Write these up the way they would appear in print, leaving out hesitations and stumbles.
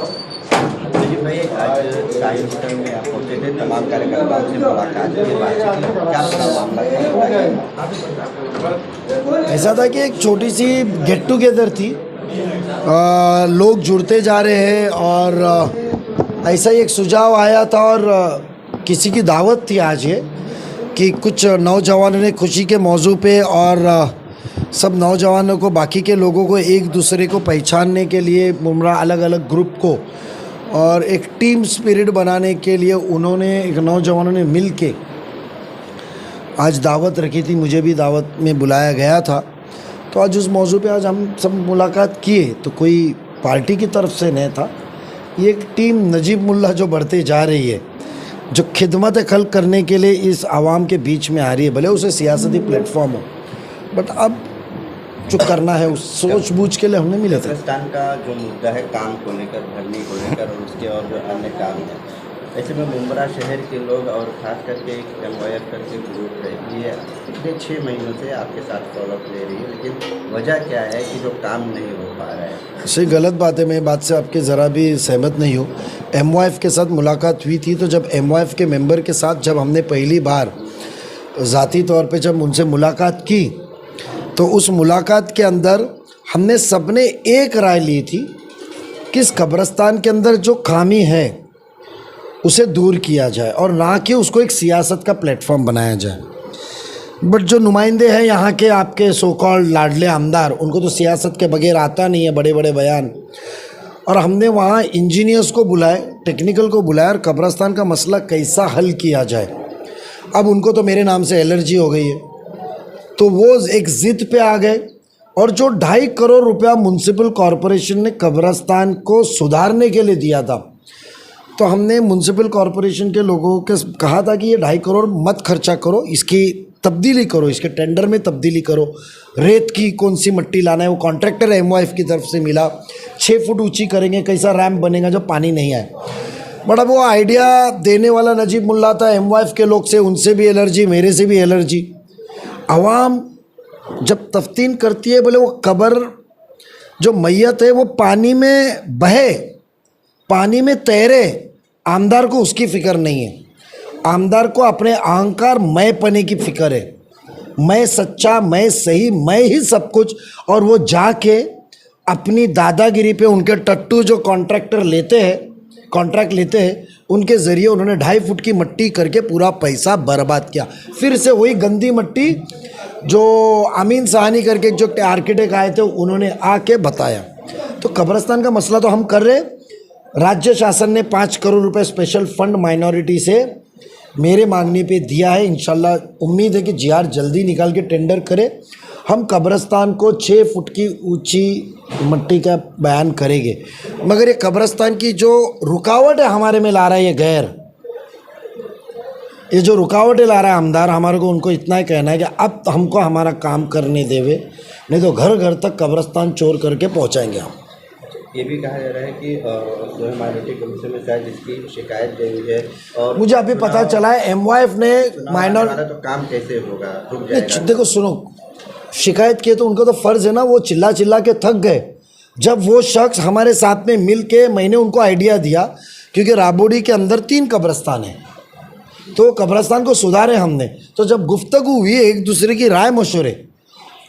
जी भाई, आज साइंस में आप पहुंचे थे, तमाम कार्यकर्ताओं से मुलाकात की, बातचीत की, क्या पूरा मामला था? ऐसा था कि एक छोटी सी गेट टुगेदर थी। लोग जुड़ते जा रहे हैं और ऐसा ही एक सुझाव आया था और किसी की दावत थी आज ये कि कुछ नौजवानों ने खुशी के मौजू पे और सब नौजवानों को, बाकी के लोगों को एक दूसरे को पहचानने के लिए, मुमरा अलग अलग ग्रुप को और एक टीम स्पिरिट बनाने के लिए उन्होंने, एक नौजवानों ने मिल के आज दावत रखी थी। मुझे भी दावत में बुलाया गया था। तो आज उस मौजू पे आज हम सब मुलाकात किए। तो कोई पार्टी की तरफ से नहीं था, ये एक टीम नजीब मुल्ला जो बढ़ते जा रही है, जो खिदमत खल्क करने के लिए इस आवाम के बीच में आ रही है, भले उसे सियासती प्लेटफॉर्म हो, बट अब जो करना है उस सोच बूझ के लिए हमने मिले थे। कब्रिस्तान का जो मुद्दा है, काम को लेकर, भरने को लेकर और उसके और जो अन्य काम है, ऐसे में मुंब्रा शहर के लोग और ख़ास करके एक MYF करके ग्रुप है, ये पिछले 6 महीनों से आपके साथ फॉलोअप ले रही है, लेकिन वजह क्या है कि जो काम नहीं हो पा रहा है? सही गलत बात है, मैं बात से आपके ज़रा भी सहमत नहीं हूँ। MYF के साथ मुलाकात हुई थी, तो जब MYF के मेंबर के साथ जब हमने पहली बार ज़ाती तौर पे जब उनसे मुलाकात की, तो उस मुलाकात के अंदर हमने सबने एक राय ली थी कि इस कब्रिस्तान के अंदर जो खामी है उसे दूर किया जाए और ना कि उसको एक सियासत का प्लेटफॉर्म बनाया जाए। बट जो नुमाइंदे हैं यहाँ के, आपके सो कॉल्ड लाडले आमदार, उनको तो सियासत के बगैर आता नहीं है, बड़े बड़े बयान। और हमने वहाँ इंजीनियर्स को बुलाए, टेक्निकल को बुलाया और कब्रिस्तान का मसला कैसा हल किया जाए। अब उनको तो मेरे नाम से एलर्जी हो गई है, तो वो एक ज़िद पे आ गए और जो 2.5 करोड़ रुपया म्युनिसिपल कॉरपोरेशन ने कब्रिस्तान को सुधारने के लिए दिया था, तो हमने म्युनिसिपल कॉरपोरेशन के लोगों के कहा था कि ये 2.5 करोड़ मत खर्चा करो, इसकी तब्दीली करो, इसके टेंडर में तब्दीली करो। रेत की कौन सी मट्टी लाना है, वो कॉन्ट्रैक्टर MYF की तरफ से मिला। 6 फुट ऊंची करेंगे, कैसा रैम्प बनेगा जो पानी नहीं आए। बट अब वो आइडिया देने वाला नजीब मुल्ला था, MYF के लोग से, उनसे भी एलर्जी, मेरे से भी एलर्जी। आवाम जब तफ्तीन करती है, बोले वो कब्र जो मैयत है वो पानी में बहे, पानी में तैरे, आमदार को उसकी फ़िक्र नहीं है। आमदार को अपने अहंकार, मैं पने की फ़िक्र है। मैं सच्चा, मैं सही, मैं ही सब कुछ। और वो जाके अपनी दादागिरी पे उनके टट्टू जो कॉन्ट्रैक्टर लेते हैं, कॉन्ट्रैक्ट लेते हैं, उनके ज़रिए उन्होंने 2.5 फुट की मट्टी करके पूरा पैसा बर्बाद किया। फिर से वही गंदी मट्टी जो अमीन साहनी करके जो आर्किटेक्ट आए थे उन्होंने आके बताया। तो कब्रिस्तान का मसला तो हम कर रहे। राज्य शासन ने 5 करोड़ रुपए स्पेशल फंड माइनॉरिटी से मेरे मांगने पे दिया है। इंशाल्लाह उम्मीद है कि GR जल्दी निकाल के टेंडर करे। हम कब्रिस्तान को 6 फुट की ऊंची मट्टी का बयान करेंगे। मगर ये कब्रिस्तान की जो रुकावट है हमारे में ला रहा है, ये गैर, ये जो रुकावटें ला रहा है आमदार, हमारे को उनको इतना ही कहना है कि अब हमको हमारा काम करने देवे, नहीं तो घर घर तक कब्रिस्तान चोर करके पहुंचाएंगे हम। ये भी कहा जा रहा है कि जो है माइनॉरिटी कमीशन में शायद इसकी शिकायत गई हुई है और मुझे अभी पता चला है MYF ने माइनॉर, तो काम कैसे होगा, रुक जाएगा? देखो सुनो, शिकायत किए तो उनका तो फ़र्ज़ है ना, वो चिल्ला चिल्ला के थक गए। जब वो शख्स हमारे साथ में मिल के, मैंने उनको आइडिया दिया, क्योंकि राबोडी के अंदर 3 कब्रिस्तान है, तो कब्रिस्तान को सुधारे हमने। तो जब गुफ्तगू हुई, एक दूसरे की राय मशवरे,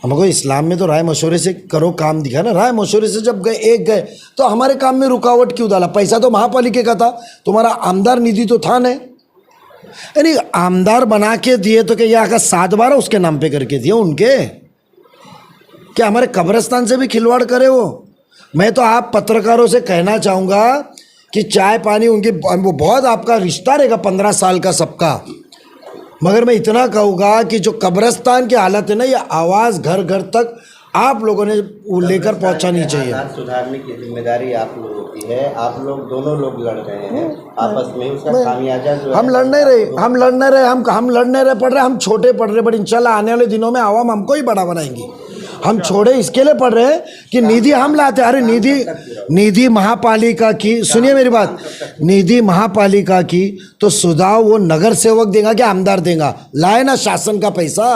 हमको इस्लाम में तो राय मशवरे से करो काम दिखा ना। राय मशवरे से जब गए तो हमारे काम में रुकावट क्यों डाला? पैसा तो महापालिका का था, तुम्हारा आमदार निधि तो था नहीं। यानी आमदार बना के दिए तो क्या यहाँ का 7 बार उसके नाम पे करके दिए उनके? क्या हमारे कब्रिस्तान से भी खिलवाड़ करे वो? मैं तो आप पत्रकारों से कहना चाहूँगा कि चाय पानी उनकी, वो बहुत आपका रिश्ता रहेगा 15 साल का सबका, मगर मैं इतना कहूँगा कि जो कब्रिस्तान की हालत है ना, ये आवाज़ घर घर तक आप लोगों ने लेकर पहुँचानी चाहिए। सुधारने की जिम्मेदारी आप लोगों की है। आप लोग दोनों लोग लड़ रहे हैं आपस में, उसका खामियाजा जो हम लड़ नहीं रहे, हम लड़ नहीं रहे पढ़ रहे, हम छोटे पढ़ रहे, बट इंशाल्लाह आने वाले दिनों में आवाम हमको ही बड़ा बनाएंगी। हम छोड़े इसके लिए पढ़ रहे हैं कि निधि हम लाते। अरे निधि महापालिका की, सुनिए मेरी बात, निधि महापालिका की तो सुधाव वो नगर सेवक देगा कि आमदार देगा? लाए ना शासन का पैसा,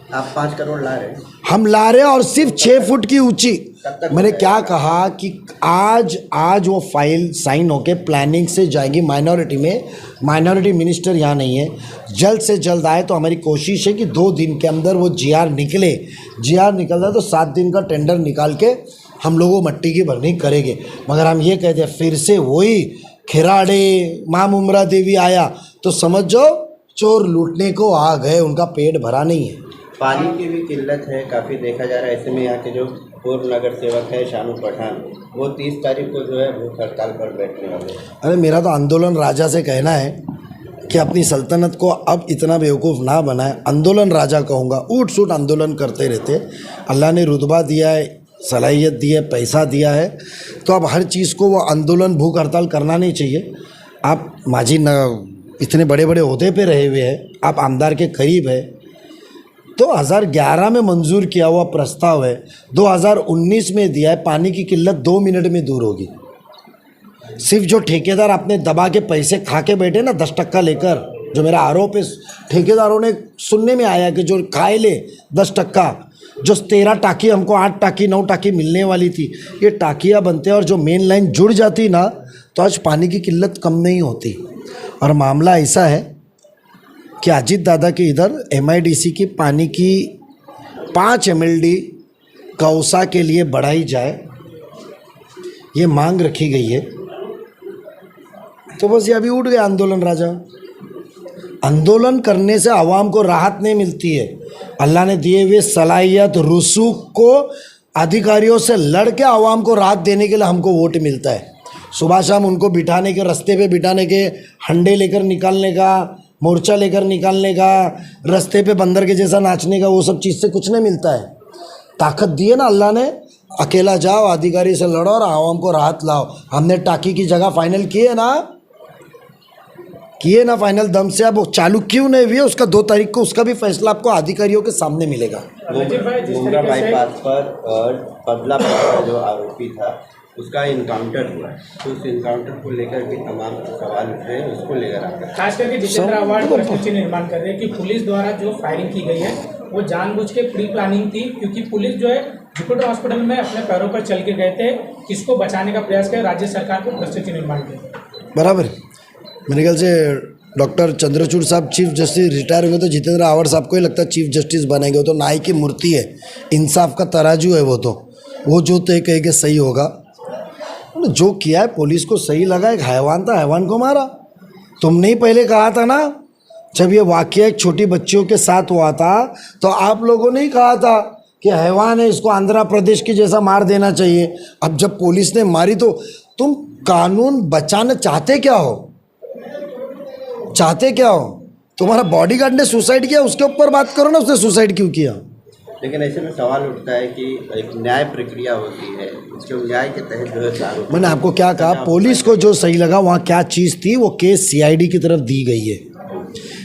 आप 5 करोड़ ला रहे हैं। हम ला रहे हैं और सिर्फ 6 फुट की ऊंची। मैंने क्या कहा कि आज वो फाइल साइन होके प्लानिंग से जाएगी माइनॉरिटी में। माइनॉरिटी मिनिस्टर यहाँ नहीं है, जल्द से जल्द आए तो हमारी कोशिश है कि 2 दिन के अंदर वो जीआर निकले। जीआर निकल जाए तो 7 दिन का टेंडर निकाल के हम लोग वो मट्टी की भरनी करेंगे। मगर हम ये कहते हैं फिर से वही खिराड़े माँ मुमरा देवी आया तो समझ जाओ चोर लूटने को आ गए, उनका पेट भरा नहीं है। पानी की भी किल्लत है काफ़ी, देखा जा रहा है। ऐसे में यहाँ के जो पूर्व नगर सेवक है शानू पठान, वो 30 तारीख को जो है भूख हड़ताल पर बैठने वाले हैं। अरे मेरा तो आंदोलन राजा से कहना है कि अपनी सल्तनत को अब इतना बेवकूफ़ ना बनाए। आंदोलन राजा कहूँगा, ऊट सूट आंदोलन करते रहते। अल्लाह ने रुतबा दिया है, सलाहियत दी है, पैसा दिया है, तो अब हर चीज़ को वो आंदोलन भूख हड़ताल करना नहीं चाहिए। आप माजी न इतने बड़े बड़े ओहदे पे रहे हुए हैं, आप आमदार के करीब है, 2011 में मंजूर किया हुआ प्रस्ताव है, 2019 में दिया है। पानी की किल्लत 2 मिनट में दूर होगी। सिर्फ जो ठेकेदार अपने दबा के पैसे खा के बैठे ना 10% लेकर, जो मेरा आरोप है ठेकेदारों ने सुनने में आया कि जो खाए ले 10%, जो 13 टाकी हमको 8 टाकी 9 टाकी मिलने वाली थी, ये टाकियाँ बनते हैं और जो मेन लाइन जुड़ जाती ना तो आज पानी की किल्लत कम नहीं होती। और मामला ऐसा है कि अजीत दादा के इधर MIDC की पानी की 5 MLD कौसा के लिए बढ़ाई जाए, ये मांग रखी गई है। तो बस ये अभी उठ गया आंदोलन राजा। आंदोलन करने से आवाम को राहत नहीं मिलती है। अल्लाह ने दिए हुए सलाहियत रसूख को अधिकारियों से लड़ के आवाम को राहत देने के लिए हमको वोट मिलता है। सुबह शाम उनको बिठाने के, रास्ते पे बिठाने के, हंडे लेकर निकालने का, मोर्चा लेकर निकालने का, रास्ते पे बंदर के जैसा नाचने का, वो सब चीज़ से कुछ नहीं मिलता है। ताकत दी है ना अल्लाह ने, अकेला जाओ अधिकारी से लड़ो और आवाम को राहत लाओ। हमने टाकी की जगह फाइनल किए ना फाइनल दम से। अब वो चालू क्यों नहीं हुई है उसका 2 तारीख को उसका भी फैसला आपको अधिकारियों के सामने मिलेगा। मुमरा बाईपास पर पबला का जो आरोपी था उसका इनकाउंटर हुआ है, तो उस इनकाउंटर को लेकर भी तमाम सवाल उठ रहे हैं, उसको लेकर आकर खास करके जितेंद्र अवार्ड प्रश्न निर्माण कर रहे हैं कि पुलिस द्वारा जो फायरिंग की गई है वो जानबूझ के प्री प्लानिंग थी, क्योंकि पुलिस जो है जुपिटर हॉस्पिटल में अपने पैरों पर चल के गए थे, किसको बचाने का प्रयास किया, राज्य सरकार को भ्रष्टाचार निर्माण किया। बराबर। मेरे ख्याल से डॉक्टर चंद्रचूड़ साहब चीफ जस्टिस रिटायर हुए तो जितेंद्र अवार्ड साहब को ही लगता है चीफ जस्टिस बनाएंगे। वो तो न्याय की मूर्ति है, इंसाफ का तराजू है। वो जो तय कहेंगे सही होगा। जो किया है पुलिस को सही लगा, एक हैवान था, हैवान को मारा। तुमने ही पहले कहा था ना, जब ये वाकया एक छोटी बच्चियों के साथ हुआ था तो आप लोगों ने ही कहा था कि हैवान है, इसको आंध्र प्रदेश की जैसा मार देना चाहिए। अब जब पुलिस ने मारी तो तुम कानून बचाना चाहते क्या हो? तुम्हारा बॉडीगार्ड ने सुसाइड किया, उसके ऊपर बात करो ना, उसने सुसाइड क्यों किया। लेकिन ऐसे में सवाल उठता है कि एक न्याय प्रक्रिया होती है, उसके न्याय के तहत जो है मैंने आपको क्या कहा, पुलिस को जो सही लगा वहाँ क्या चीज़ थी, वो केस CID की तरफ दी गई है,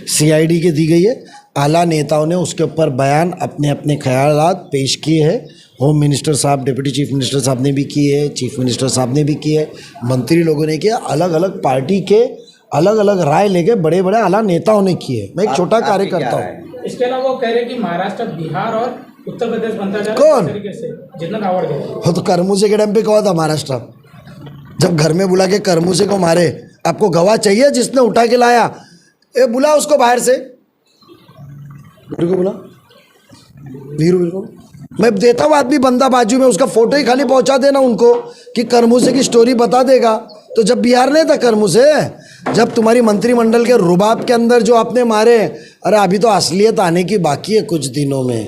CID के दी गई है। आला नेताओं ने उसके ऊपर बयान अपने अपने ख्यालात पेश किए हैं। होम मिनिस्टर साहब, डिप्टी चीफ मिनिस्टर साहब ने भी किए है, चीफ मिनिस्टर साहब ने भी किए है, मंत्री लोगों ने किया, अलग अलग पार्टी के अलग अलग राय लेके बड़े बड़े आला नेताओं ने किए। मैं एक छोटा कार्यकर्ता हूँ। इसके अलावा वो कह रहे हैं कि महाराष्ट्र, बिहार और उत्तर प्रदेश बनता जा रहा है। कौन? तरीके से जितना अवार्ड गए वो तो करमुसे के टाइम पे कहा था महाराष्ट्र, जब घर में बुला के करमुसे को मारे। आपको गवाह चाहिए जिसने उठा के लाया? ए बुला उसको बाहर से, वीरू को बुला, वीरू को मैं देता हूँ आदमी बंदा बाजू में, उसका फोटो ही खाली पहुंचा देना उनको कि करमुसे की स्टोरी बता देगा। तो जब बिहार नहीं था करमुसे, जब तुम्हारी मंत्रिमंडल के रुबाब के अंदर जो आपने मारे, अरे अभी तो असलियत आने की बाकी है कुछ दिनों में।